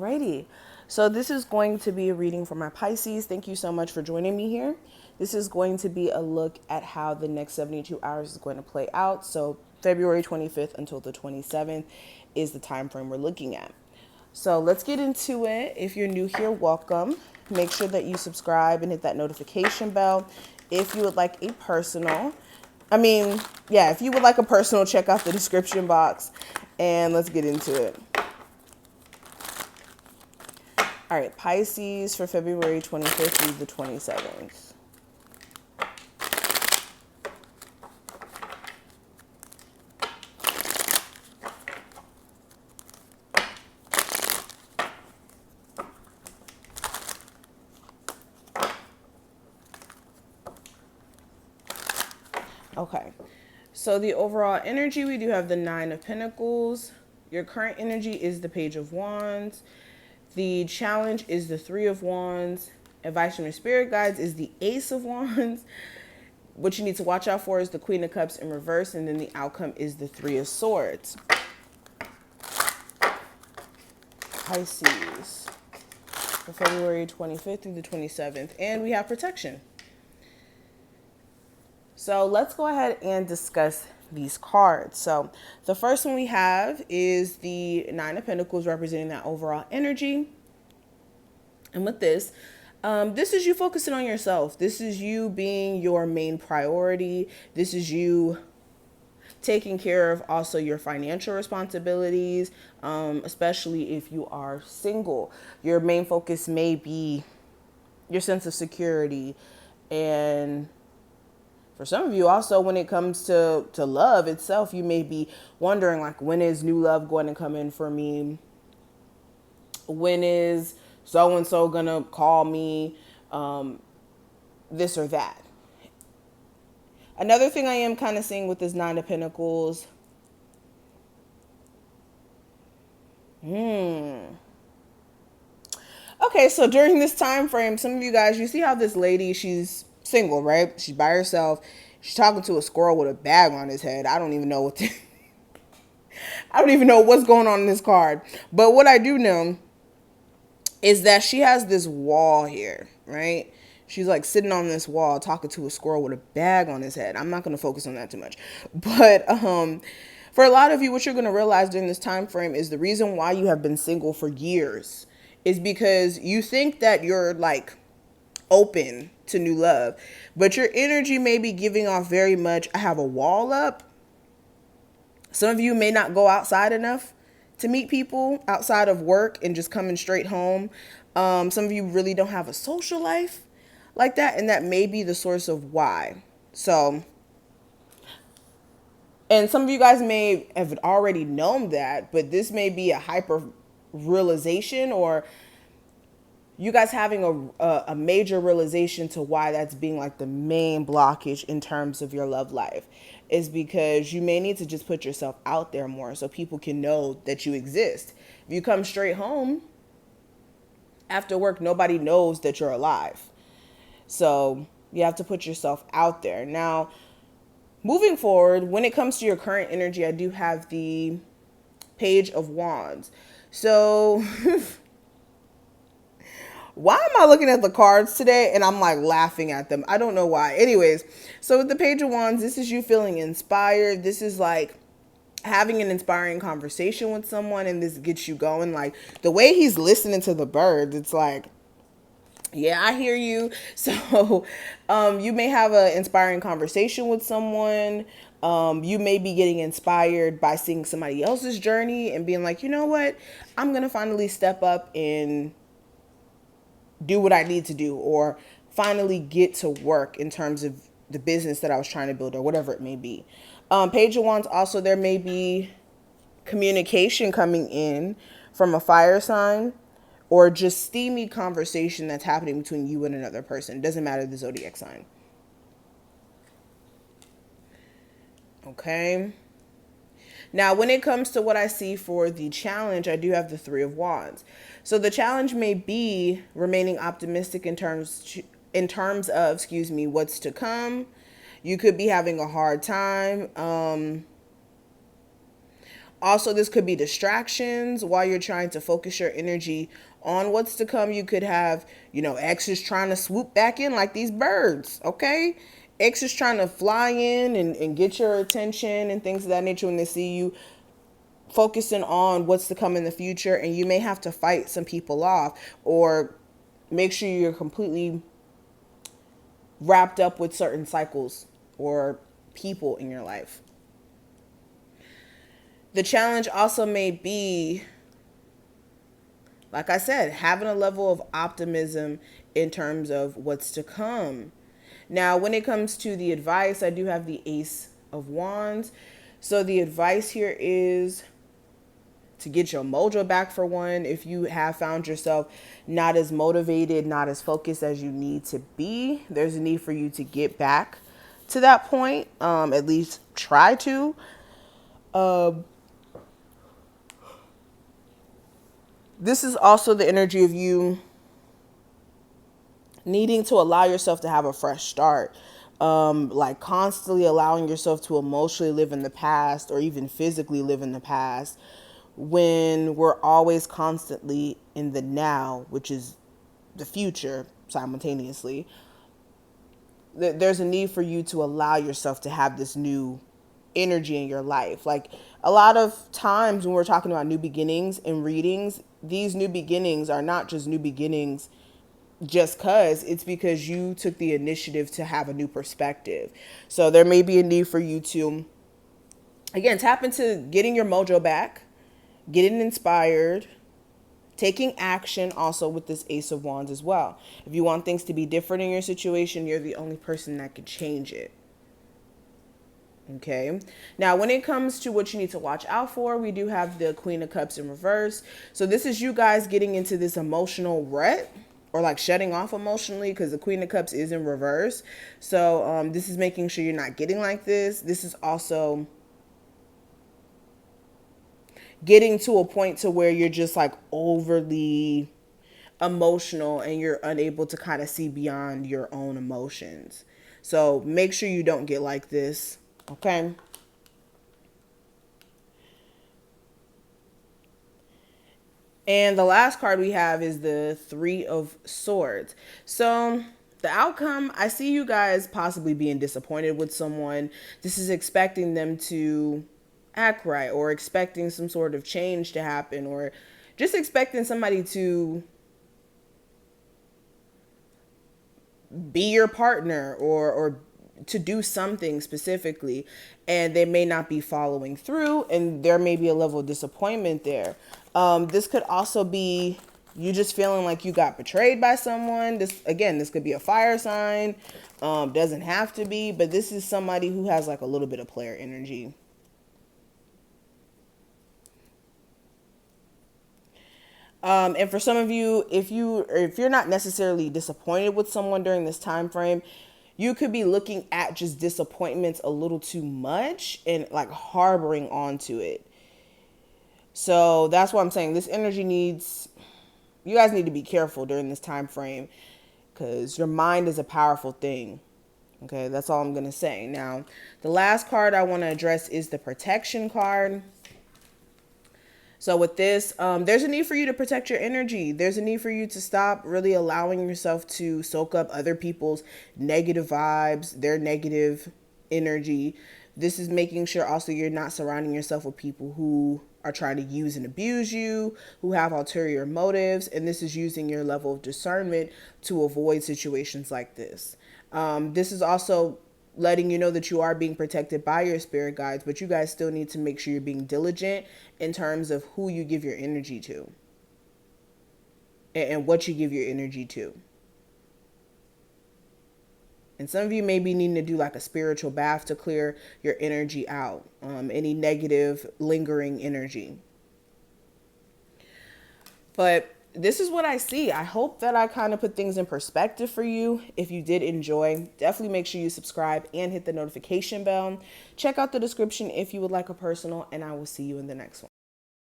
Alrighty, so this is going to be a reading for my Pisces. Thank you so much for joining me here. This is going to be a look at how the next 72 hours is going to play out. So February 25th until the 27th is the time frame we're looking at. So let's get into it. If you're new here, welcome. Make sure that you subscribe and hit that notification bell. If you would like a personal, if you would like a personal, check out the description box and let's get into it. All right, Pisces for February 25th through the 27th. Okay, so the overall energy, we do have the Nine of Pentacles. Your current energy is the Page of Wands. The challenge is the Three of Wands. Advice from your spirit guides is the Ace of Wands. What you need to watch out for is the Queen of Cups in reverse, and then the outcome is the Three of Swords. Pisces for February 25th through the 27th, and we have protection. So let's go ahead and discuss these cards. So the first one we have is the Nine of Pentacles, representing that overall energy. And with this, this is you focusing on yourself. This is you being your main priority. This is you taking care of also your financial responsibilities, especially if you are single. Your main focus may be your sense of security. And for some of you also, when it comes to love itself, you may be wondering, like, when is new love going to come in for me? When is so-and-so going to call me? This or that. Another thing I am kind of seeing with this Nine of Pentacles. Okay, so during this time frame, some of you guys, you see how this lady, she's single, right? She's by herself. She's talking to a squirrel with a bag on his head. I don't even know I don't even know what's going on in this card. But what I do know is that she has this wall here, right? She's like sitting on this wall talking to a squirrel with a bag on his head. I'm not going to focus on that too much. But for a lot of you, what you're going to realize during this time frame is the reason why you have been single for years is because you think that you're like open to new love, but your energy may be giving off very much, I have a wall up. Some of you may not go outside enough to meet people outside of work and just coming straight home. Some of you really don't have a social life like that, and that may be the source of why. So, and some of you guys may have already known that, but this may be a hyper realization, or you guys having a major realization to why that's being like the main blockage in terms of your love life, is because you may need to just put yourself out there more so people can know that you exist. If you come straight home after work, nobody knows that you're alive. So you have to put yourself out there. Now, moving forward, when it comes to your current energy, I do have the Page of Wands. So why am I looking at the cards today and I'm like laughing at them? I don't know why. Anyways, so with the Page of Wands, this is you feeling inspired. This is like having an inspiring conversation with someone, and this gets you going. Like the way he's listening to the birds, it's like, yeah, I hear you. So you may have an inspiring conversation with someone. You may be getting inspired by seeing somebody else's journey and being like, you know what? I'm going to finally step up and do what I need to do, or finally get to work in terms of the business that I was trying to build, or whatever it may be. Page of Wands, also there may be communication coming in from a fire sign, or just steamy conversation that's happening between you and another person. It doesn't matter the zodiac sign. Okay. Now, when it comes to what I see for the challenge, I do have the Three of Wands. So the challenge may be remaining optimistic in terms of, what's to come. You could be having a hard time. Also, this could be distractions while you're trying to focus your energy on what's to come. You could have, exes trying to swoop back in like these birds, okay? Exes trying to fly in and get your attention and things of that nature when they see you focusing on what's to come in the future. And you may have to fight some people off or make sure you're completely wrapped up with certain cycles or people in your life. The challenge also may be, like I said, having a level of optimism in terms of what's to come. Now, when it comes to the advice, I do have the Ace of Wands. So the advice here is to get your mojo back, for one. If you have found yourself not as motivated, not as focused as you need to be, there's a need for you to get back to that point. At least try to. This is also the energy of you needing to allow yourself to have a fresh start. Like constantly allowing yourself to emotionally live in the past or even physically live in the past when we're always constantly in the now, which is the future simultaneously. There's a need for you to allow yourself to have this new energy in your life. Like a lot of times when we're talking about new beginnings in readings, these new beginnings are not just new beginnings just because, it's because you took the initiative to have a new perspective. So there may be a need for you to, again, tap into getting your mojo back, getting inspired, taking action also with this Ace of Wands as well. If you want things to be different in your situation, you're the only person that can change it. Okay. Now, when it comes to what you need to watch out for, we do have the Queen of Cups in reverse. So this is you guys getting into this emotional rut or like shutting off emotionally, because the Queen of Cups is in reverse. So this is making sure you're not getting like this. This is also getting to a point to where you're just like overly emotional and you're unable to kind of see beyond your own emotions. So make sure you don't get like this. Okay. And the last card we have is the Three of Swords. So the outcome, I see you guys possibly being disappointed with someone. This is expecting them to act right or expecting some sort of change to happen or just expecting somebody to be your partner or to do something specifically, and they may not be following through, and there may be a level of disappointment there. This could also be you just feeling like you got betrayed by someone. This could be a fire sign. Doesn't have to be, but this is somebody who has like a little bit of player energy. And for some of you, if you're not necessarily disappointed with someone during this time frame, you could be looking at just disappointments a little too much and like harboring onto it. So that's why I'm saying this energy you guys need to be careful during this time frame because your mind is a powerful thing. Okay, that's all I'm going to say. Now, the last card I want to address is the protection card. So with this, there's a need for you to protect your energy. There's a need for you to stop really allowing yourself to soak up other people's negative vibes, their negative energy. This is making sure also you're not surrounding yourself with people who are trying to use and abuse you, who have ulterior motives. And this is using your level of discernment to avoid situations like this. This is also letting you know that you are being protected by your spirit guides, but you guys still need to make sure you're being diligent in terms of who you give your energy to and what you give your energy to. And some of you may be needing to do like a spiritual bath to clear your energy out, any negative lingering energy. But this is what I see. I hope that I kind of put things in perspective for you. If you did enjoy, definitely make sure you subscribe and hit the notification bell. Check out the description if you would like a personal, and I will see you in the next one.